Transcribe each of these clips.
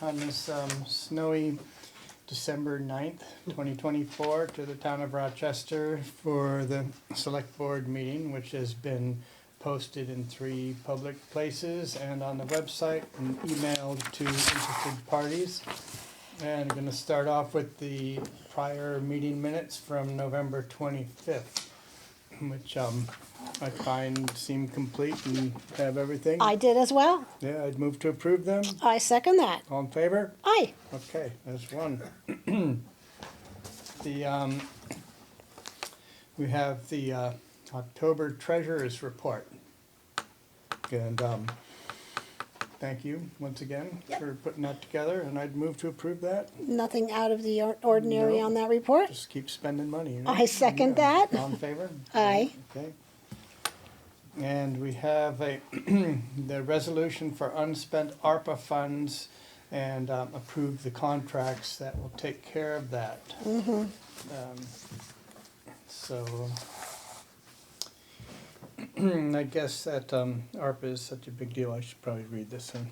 on this snowy December 9th, 2024, to the town of Rochester for the Select Board meeting, which has been posted in 3 public places and on the website and emailed to interested parties. And I'm going to start off with the prior meeting minutes from November 25th, which I find seem complete and have everything. I did as well. Yeah, I'd move to approve them. I second that. All in favor? Aye. Okay, there's one. We have the October Treasurer's Report. And thank you once again for putting that together, and I'd move to approve that. Nothing out of the ordinary No. on that report. Just keep spending money. Right? I second that. All in favor? Aye. Okay. And we have the resolution for unspent ARPA funds and approve the contracts that will take care of that. So I guess that ARPA is such a big deal, I should probably read this one.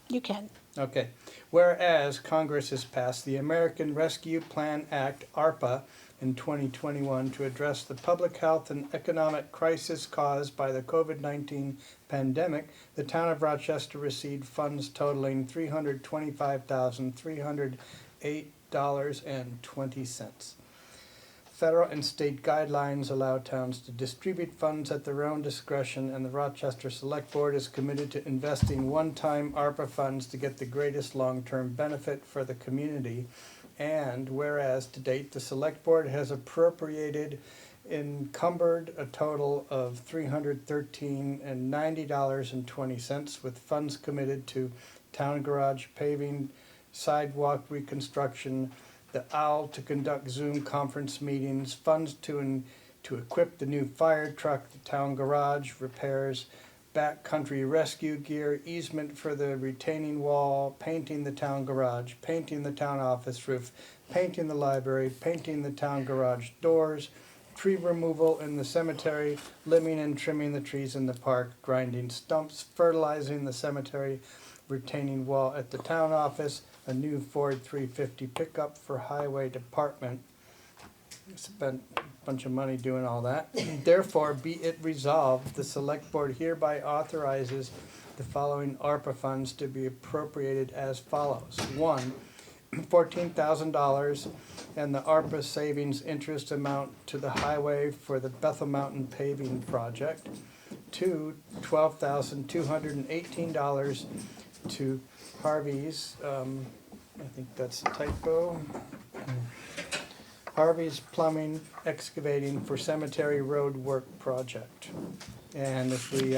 You can. Okay. Whereas Congress has passed the American Rescue Plan Act, ARPA, in 2021 to address the public health and economic crisis caused by the COVID-19 pandemic, the town of Rochester received funds totaling $325,308.20. Federal and state guidelines allow towns to distribute funds at their own discretion, and the Rochester Select Board is committed to investing one-time ARPA funds to get the greatest long-term benefit for the community. And whereas to date the Select Board has encumbered a total of $313.90.20 with funds committed to town garage paving, sidewalk reconstruction, the OWL to conduct Zoom conference meetings, funds to equip the new fire truck, the town garage, repairs, backcountry rescue gear, easement for the retaining wall, painting the town garage, painting the town office roof, painting the library, painting the town garage doors, tree removal in the cemetery, limbing and trimming the trees in the park, grinding stumps, fertilizing the cemetery, retaining wall at the town office, a new Ford 350 pickup for highway department. Spent a bunch of money doing all that. Therefore, be it resolved, the Select Board hereby authorizes the following ARPA funds to be appropriated as follows. 1, $14,000 and the ARPA savings interest amount to the highway for the Bethel Mountain paving project. 2, $12,218 to Harvey's, I think that's a typo. Harvey's Plumbing Excavating for Cemetery Road Work Project. And if we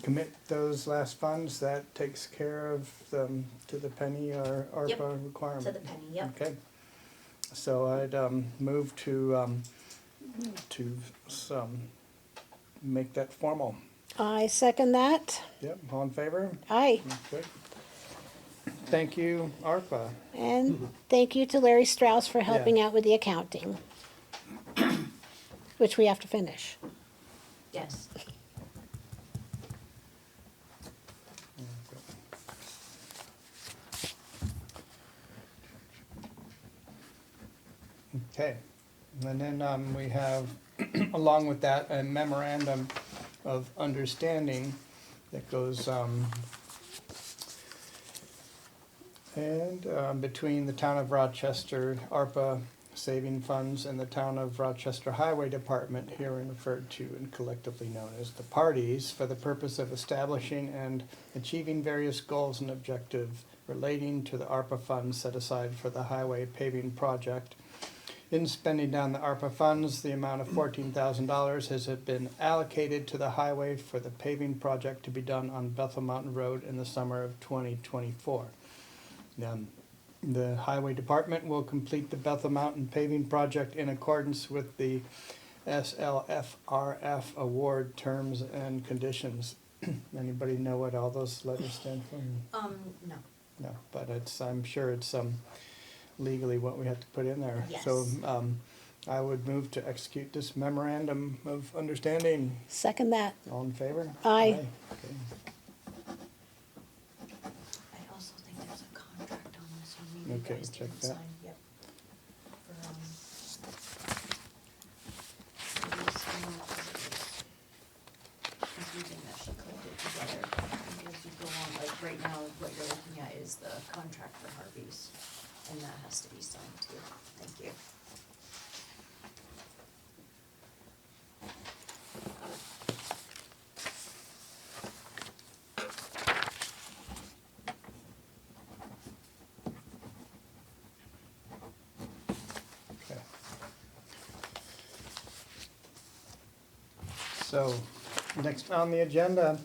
commit those last funds, that takes care of to the penny our ARPA requirement. To the penny, yep. Okay. So I'd move to make that formal. I second that. Yep, all in favor? Aye. Okay. Thank you, ARPA. And thank you to Larry Strauss for helping out with the accounting, which we have to finish. Yes. Okay, and then we have, along with that, a memorandum of understanding that goes between the town of Rochester ARPA saving funds and the town of Rochester Highway Department, herein referred to and collectively known as the parties, for the purpose of establishing and achieving various goals and objectives relating to the ARPA funds set aside for the highway paving project. In spending down the ARPA funds, the amount of $14,000 has been allocated to the highway for the paving project to be done on Bethel Mountain Road in the summer of 2024. The Highway Department will complete the Bethel Mountain paving project in accordance with the SLFRF award terms and conditions. Anybody know what all those letters stand for? No. No, but I'm sure it's legally what we have to put in there. Yes. So I would move to execute this memorandum of understanding. Second that. All in favor? Aye. Okay. Okay, guys check didn't that. sign, yep. Confusing that she clipped it together. And as you go on, like right now, what you're looking at is the contract for Harvey's, and that has to be signed too. Thank you. Okay. So, next on the agenda,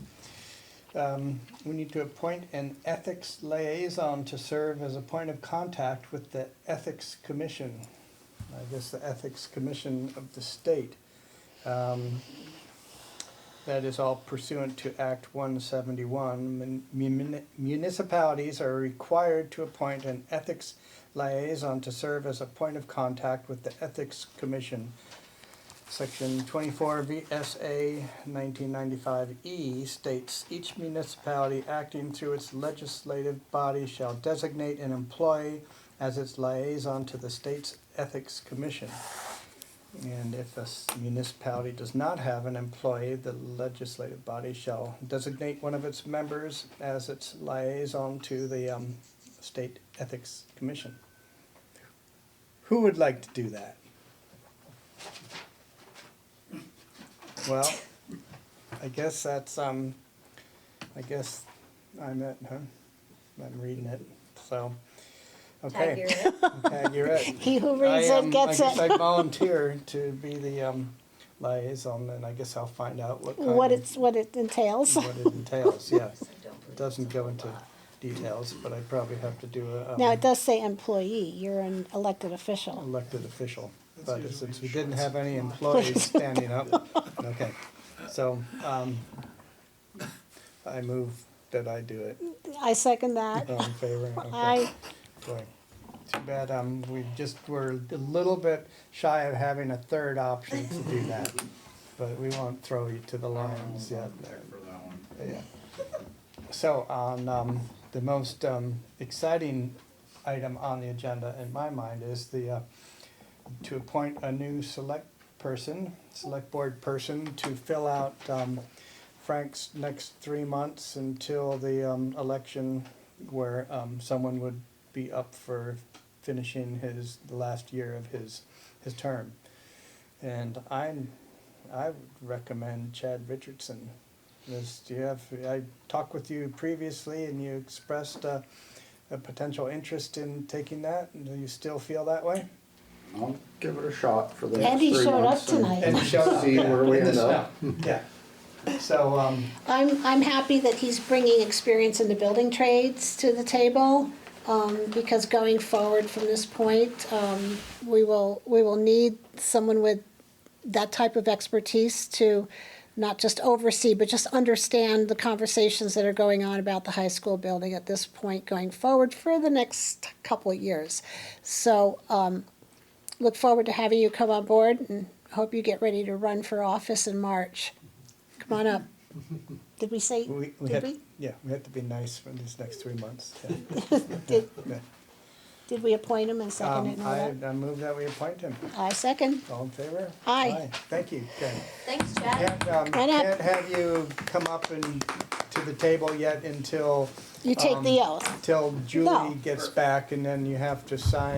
we need to appoint an ethics liaison to serve as a point of contact with the Ethics Commission. I guess the Ethics Commission of the state. That is all pursuant to Act 171. Municipalities are required to appoint an ethics liaison to serve as a point of contact with the Ethics Commission. Section 24 VSA 1995E states each municipality acting through its legislative body shall designate an employee as its liaison to the state's Ethics Commission. And if a municipality does not have an employee, the legislative body shall designate one of its members as its liaison to the State Ethics Commission. Who would like to do that? Well, I guess that's, I guess I'm it, huh? I'm reading it, so, Tag, okay. you're it. Tag, you're it. He who reads it gets I guess I it. volunteer to be the liaison, and I guess I'll find out what kind What of, what it entails. what it entails, yeah. I don't believe It doesn't it's go a into lot. details, but I probably have to do a Now, it does say employee, you're an elected official. elected official. But usually since we short didn't have any supply. employees standing up, okay. So, I move that I do it. I second that. All in favor? Okay. I, Boy, too bad, we just were a little bit shy of having a third option to do that. But we won't throw you to the lions yet. There for that one. Yeah. So on, the most, exciting item on the agenda in my mind is the, to appoint a new select board person to fill out, Frank's next 3 months until the, election where, someone would be up for finishing the last year of his term. And I would recommend Chad Richardson. I talked with you previously and you expressed a potential interest in taking that. Do you still feel that way? I'll give it a shot for the And next he 3 showed up months and tonight. And show up, see yeah, where we in the end up. snow. Yeah. So, I'm happy that he's bringing experience in the building trades to the table, because going forward from this point, we will need someone with that type of expertise to not just oversee, but just understand the conversations that are going on about the high school building at this point going forward for the next couple of years. So, look forward to having you come on board and hope you get ready to run for office in March. Come on up. Did we say, we did have, we? yeah, we have to be nice for these next 3 months. Yeah. Did, Yeah. did we appoint him and second it and all that? I move that we appoint him. I second. All in favor? Aye. Thank you, Ken. Thanks, Chad. Right up. Can't have you come up and to the table yet until. You take the oath. Till Julie No. gets back and then you have to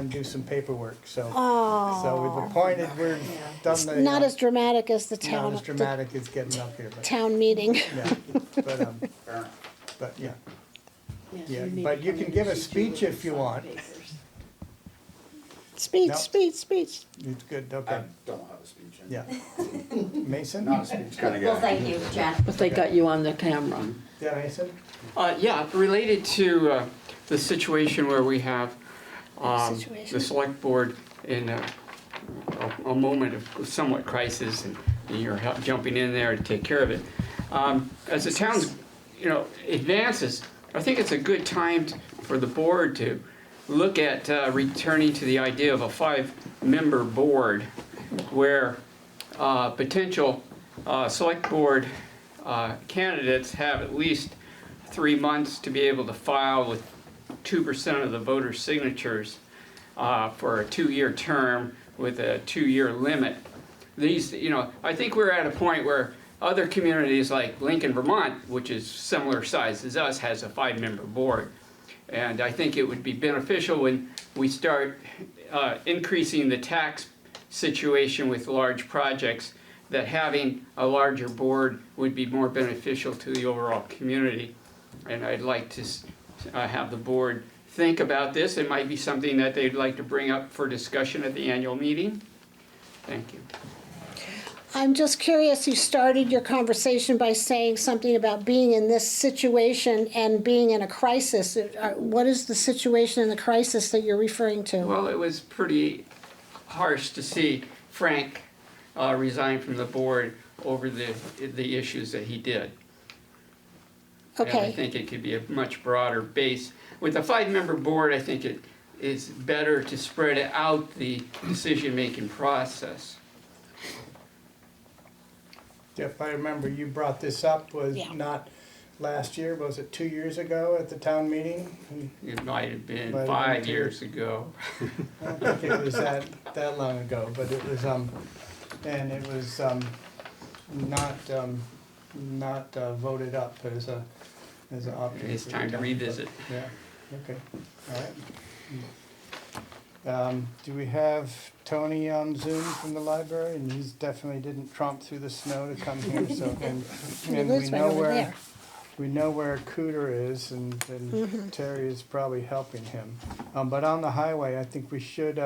do some paperwork, so. Oh. So we've appointed, we're done the. Not as dramatic as the Not town, as the dramatic as getting up here, but, town meeting. yeah, but yeah. Yeah, but you can give a speech if you want. Speech, No. speech. It's good, I okay, don't have a speech. yeah. Mason? Not a speech kind of guy. Well, thank you, Chad. But they got you on the camera. Yeah, Mason? Yeah, related to the situation where we have Situation. the select board in a moment of somewhat crisis, and you're jumping in there to take care of it. As the town, advances, I think it's a good time for the board to look at returning to the idea of a 5-member board where potential select board candidates have at least 3 months to be able to file with 2% of the voter signatures for a 2-year term with a 2-year limit. These, I think we're at a point where other communities like Lincoln, Vermont, which is similar size as us, has a 5-member board. And I think it would be beneficial when we start increasing the tax situation with large projects, that having a larger board would be more beneficial to the overall community. And I'd like to have the board think about this. It might be something that they'd like to bring up for discussion at the annual meeting. Thank you. I'm just curious, you started your conversation by saying something about being in this situation and being in a crisis. What is the situation in the crisis that you're referring to? Well, it was pretty harsh to see Frank resign from the board over the issues that he did. And I Okay, think it could be a much broader base. With a 5-member board, I think it is better to spread out the decision-making process. If I remember, you brought this up, was Yeah. not last year, was it 2 years ago at the town meeting? It might have been Might have been 5 two. years ago. I don't think it was that long ago, but it was, and it was, not voted up as an option. It's for time to town, revisit. but- Yeah, okay, all right. Do we have Tony on Zoom from the library? And he's definitely didn't tromp through the snow to come here, so, and he and lives we right know over where, there. we know where Cooter is, and Terry is probably helping him. But on the highway, I think we should,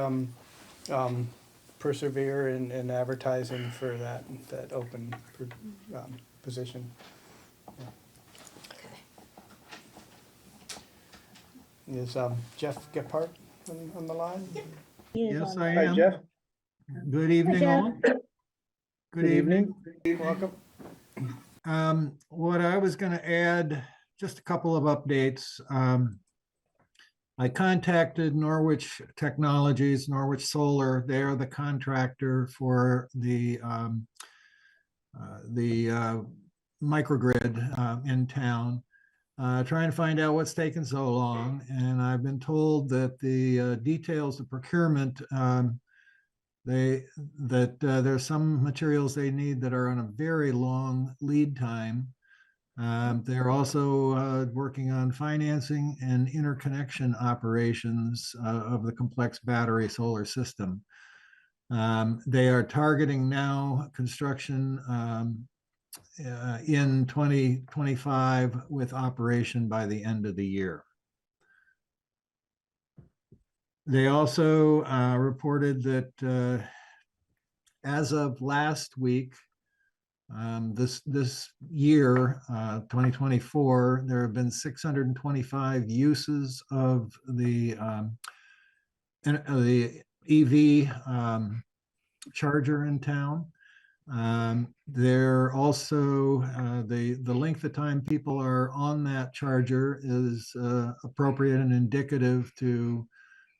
persevere in advertising for that open, position. Is, Jeff Gephardt on the line? Yes, I Hi, am. Jeff. Good evening, Jeff. all. Good evening. Welcome. What I was going to add, just a couple of updates. I contacted Norwich Technologies, Norwich Solar. They're the contractor for the microgrid in town. Trying to find out what's taken so long, and I've been told that the details of procurement, there's some materials they need that are on a very long lead time. They're also working on financing and interconnection operations of the complex battery solar system. They are targeting now construction in 2025 with operation by the end of the year. They also reported that as of last week, this year, 2024, there have been 625 uses of the EV charger in town. They're also, the length of time people are on that charger is appropriate and indicative to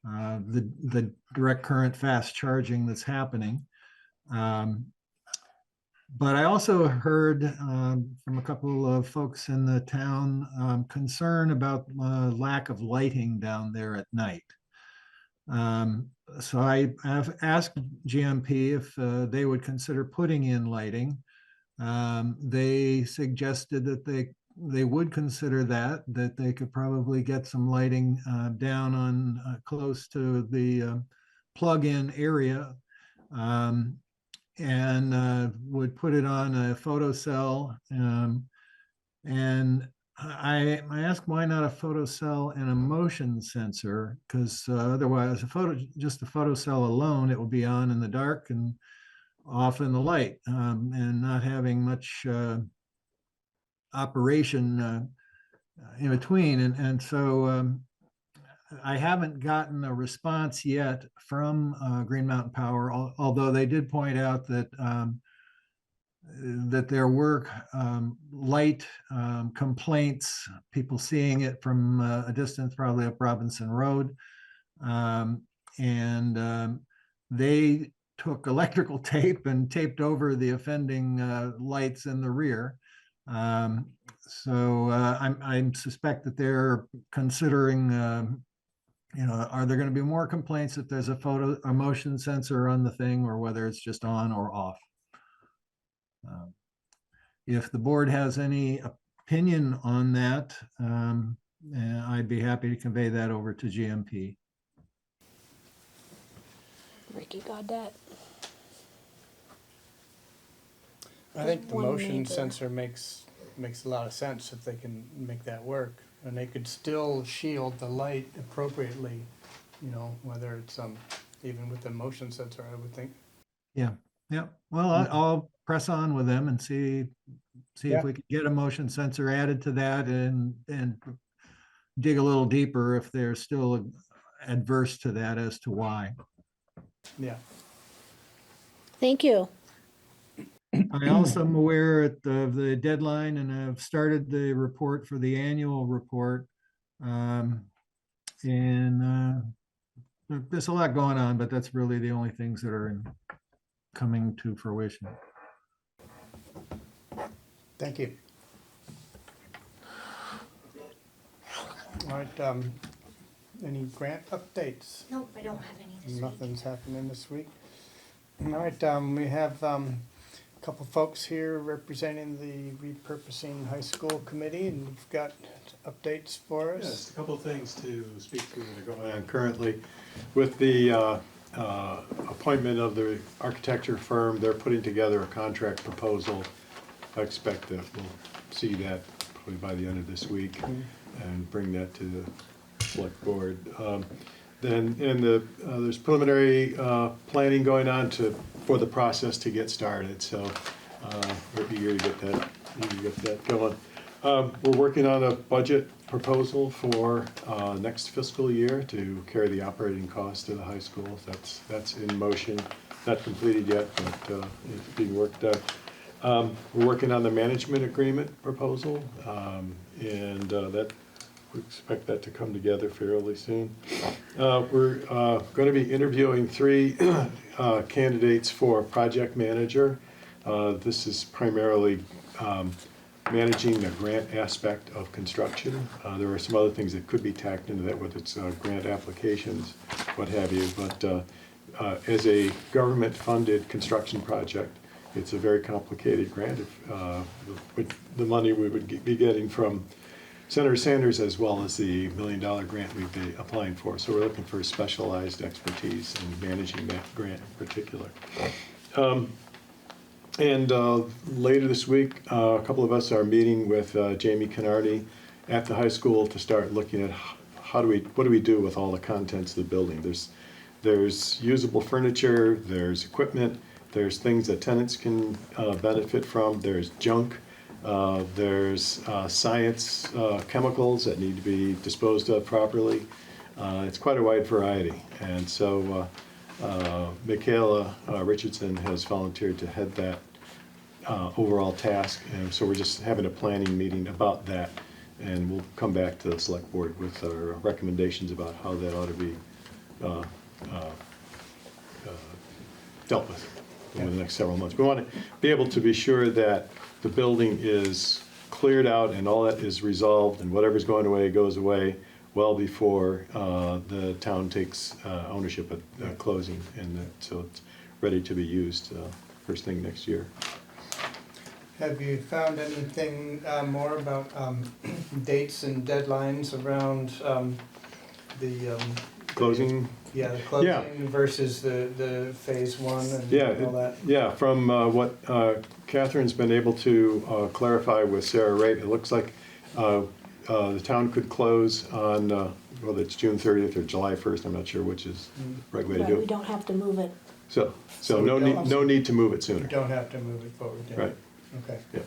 the direct current fast charging that's happening. But I also heard from a couple of folks in the town concern about lack of lighting down there at night. So I have asked GMP if they would consider putting in lighting. They suggested that they would consider that they could probably get some lighting down on close to the plug-in area, and would put it on a photocell. And I asked why not a photocell and a motion sensor, because otherwise just a photocell alone, it would be on in the dark and off in the light, and not having much operation in between. And so I haven't gotten a response yet from Green Mountain Power, although they did point out that that there were light complaints, people seeing it from a distance, probably up Robinson Road. And they took electrical tape and taped over the offending lights in the rear. I suspect that they're considering, are there going to be more complaints if there's a motion sensor on the thing, or whether it's just on or off? If the board has any opinion on that, I'd be happy to convey that over to GMP. Ricky got that. I think the One motion neighbor. sensor makes a lot of sense if they can make that work. And they could still shield the light appropriately, whether it's, even with the motion sensor, I would think. Yeah, yeah. Well, I'll press on with them and see Yeah. if we can get a motion sensor added to that and dig a little deeper if they're still adverse to that as to why. Yeah. Thank you. I also am aware of the deadline, and I've started the report for the annual report. There's a lot going on, but that's really the only things that are coming to fruition. Thank you. All right, any grant updates? Nope, I don't have any this week. Nothing's happening this week. All right, we have a couple folks here representing the repurposing high school committee, and you've got updates for us. Yes, a couple of things to speak to that are going on currently. With the appointment of the architecture firm, they're putting together a contract proposal. I expect that we'll see that probably by the end of this week and bring that to the select board. Then there's preliminary planning going on for the process to get started. So we're eager to get that going. We're working on a budget proposal for next fiscal year to carry the operating cost of the high school. That's in motion, not completed yet, but it's being worked out. We're working on the management agreement proposal, and that we expect that to come together fairly soon. We're going to be interviewing 3 candidates for project manager. This is primarily managing the grant aspect of construction. There are some other things that could be tacked into that, whether it's grant applications, what have you. But as a government-funded construction project, it's a very complicated grant. The money we would be getting from Senator Sanders, as well as the $1 million grant we'd be applying for. So we're looking for specialized expertise in managing that grant in particular. And later this week, a couple of us are meeting with Jamie Canardi at the high school to start looking at what do we do with all the contents of the building. There's usable furniture, there's equipment, there's things that tenants can benefit from, there's junk, there's science chemicals that need to be disposed of properly. It's quite a wide variety. And so Michaela Richardson has volunteered to head that overall task, and so we're just having a planning meeting about that, and we'll come back to the select board with our recommendations about how that ought to be dealt with over the next several months. We want to be able to be sure that the building is cleared out and all that is resolved, and whatever's going away goes away well before the town takes ownership at closing, and so it's ready to be used first thing next year. Have you found anything more about dates and deadlines around the Closing? the closing versus the phase 1 and all that? Yeah, from what Catherine's been able to clarify with Sarah Wright, it looks like the town could close on, whether it's June 30th or July 1st, I'm not sure which is the right way to Right, do we it. don't have to move it. So we no need to move it You sooner. don't have to move it forward, yeah. Right. Okay. Yeah.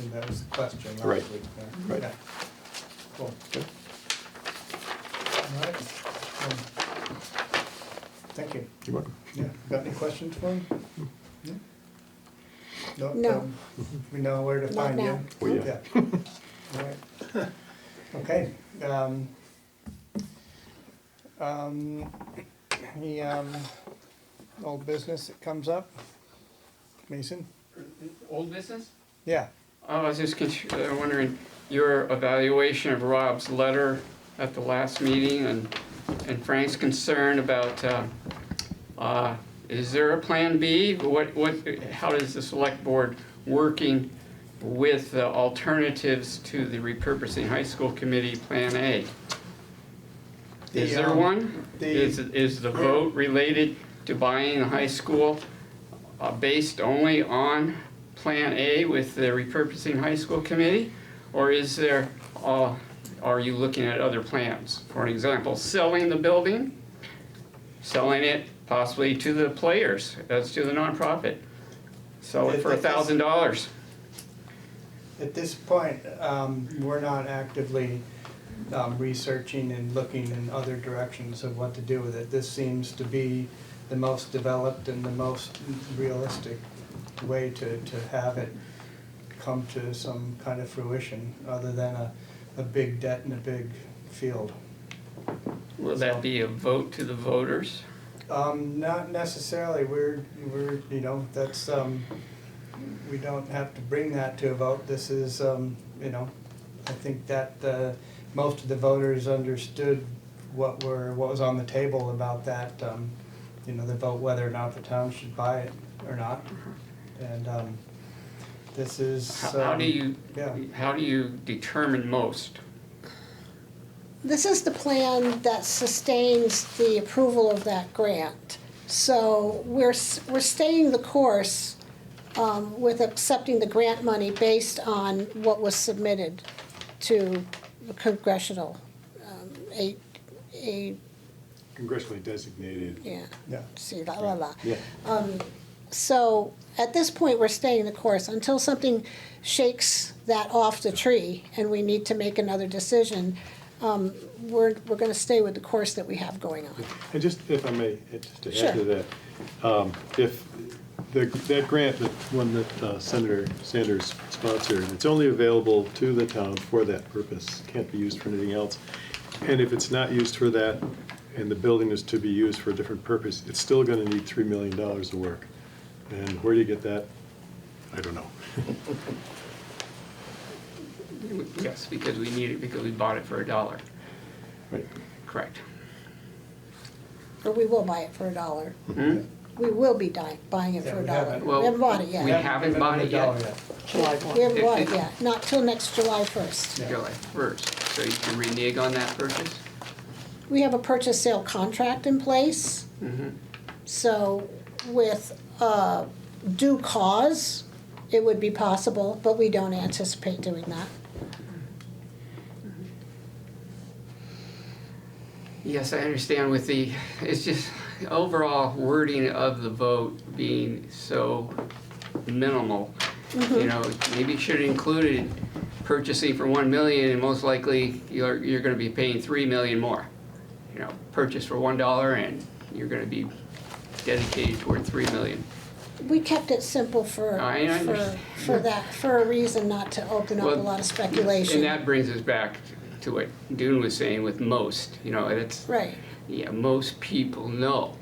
And that was the question last Right. week. Right. Yeah. Cool. Okay. All right. Thank you. You're welcome. Yeah. Got any questions for him? No? No. We know where to Not find you? now. Well, yeah. All right. Okay. Any old business that comes up? Mason? Old business? Yeah. I was just wondering, your evaluation of Rob's letter at the last meeting and Frank's concern about, is there a plan B? How is the select board working with the alternatives to the repurposing high school committee Plan A? Is there one? Is the vote related to buying the high school based only on Plan A with the repurposing high school committee? Or is there, are you looking at other plans? For example, selling the building, selling it possibly to the players, as to the nonprofit. Sell it for $1,000. At this point, we're not actively researching and looking in other directions of what to do with it. This seems to be the most developed and the most realistic way to have it come to some kind of fruition, other than a big debt and a big field. Will that be a vote to the voters? Not necessarily. We're, you know, that's, we don't have to bring that to a vote. This is, you know, I think that most of the voters understood what was on the table about that, you know, the vote whether or not the town should buy it or not. And this is, How do yeah. you determine most? This is the plan that sustains the approval of that grant. So we're staying the course with accepting the grant money based on what was submitted to the congressional, a Congressionally designated. yeah, Yeah. see, la la la. Yeah. So at this point, we're staying the course until something shakes that off the tree and we need to make another decision. We're gonna stay with the course that we have going on. And just, if I may, just to Sure. add to that, if that grant, the one that Senator Sanders sponsored, it's only available to the town for that purpose, can't be used for anything else. And if it's not used for that, and the building is to be used for a different purpose, it's still gonna need $3 million of work. And where do you get that? I don't know. Yes, because we need it, because we bought it for $1. Right. Correct. Or we will buy it for $1. Hmm? We will be buying it Yeah, for we $1. haven't. We haven't bought it We yet. haven't bought it $1 yet. July 1. We haven't bought it yet, not till next July 1st. Yeah. July 1st, so you can renege on that purchase? We have a purchase sale contract in place, Mhm. so with due cause, it would be possible, but we don't anticipate doing that. Yes, I understand with the, it's just overall wording of the vote being so minimal. You know, maybe you should have included purchasing for 1 million and most likely you're gonna be paying 3 million more. You know, purchase for $1 and you're gonna be dedicated toward 3 million. We kept it simple for a reason, not to open up a Well, lot of speculation. And that brings us back to what Dune was saying with most, you know, it's, Right. yeah, most people know.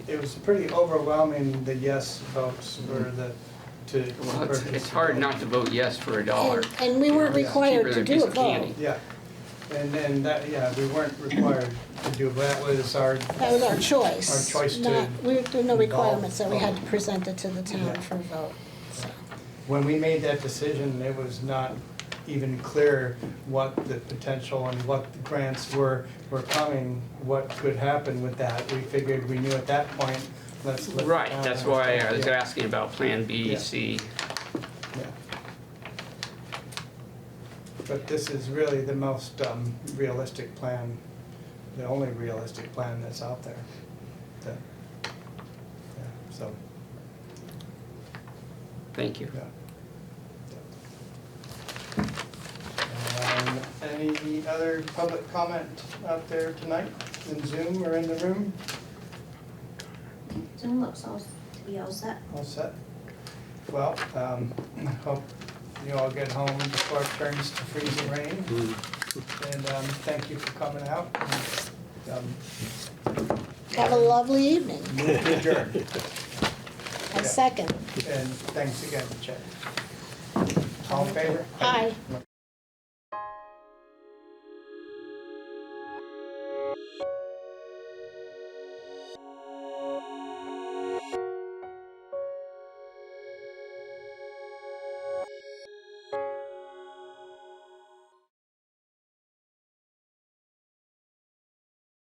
It was pretty overwhelming, the yes votes were to Well, purchase. it's hard not to vote yes for $1. And we weren't Yeah. required Cheaper to than a do piece a of vote. candy. Yeah, and then that, yeah, we weren't required to do, but that was our. That was our choice. Our choice to There were no requirements that we had to vote. present it to the town Yeah. for a vote, so. When we made that decision, it was not even clear what the potential and what the grants were coming, what could happen with that. We figured we knew at that point, let's let the Right, town that's why I was understand. asking about Plan B, Yeah. C. Yeah. But this is really the most realistic plan, the only realistic plan that's out there. Yeah, so, Thank you. yeah. Any other public comment out there tonight in Zoom or in the room? Zoom looks all to be all set. All set? Well, hope you all get home before it turns to freezing rain. And thank you for coming out. Have a lovely evening. Move to adjourn. A second. And thanks again, Chet. All in favor? Aye.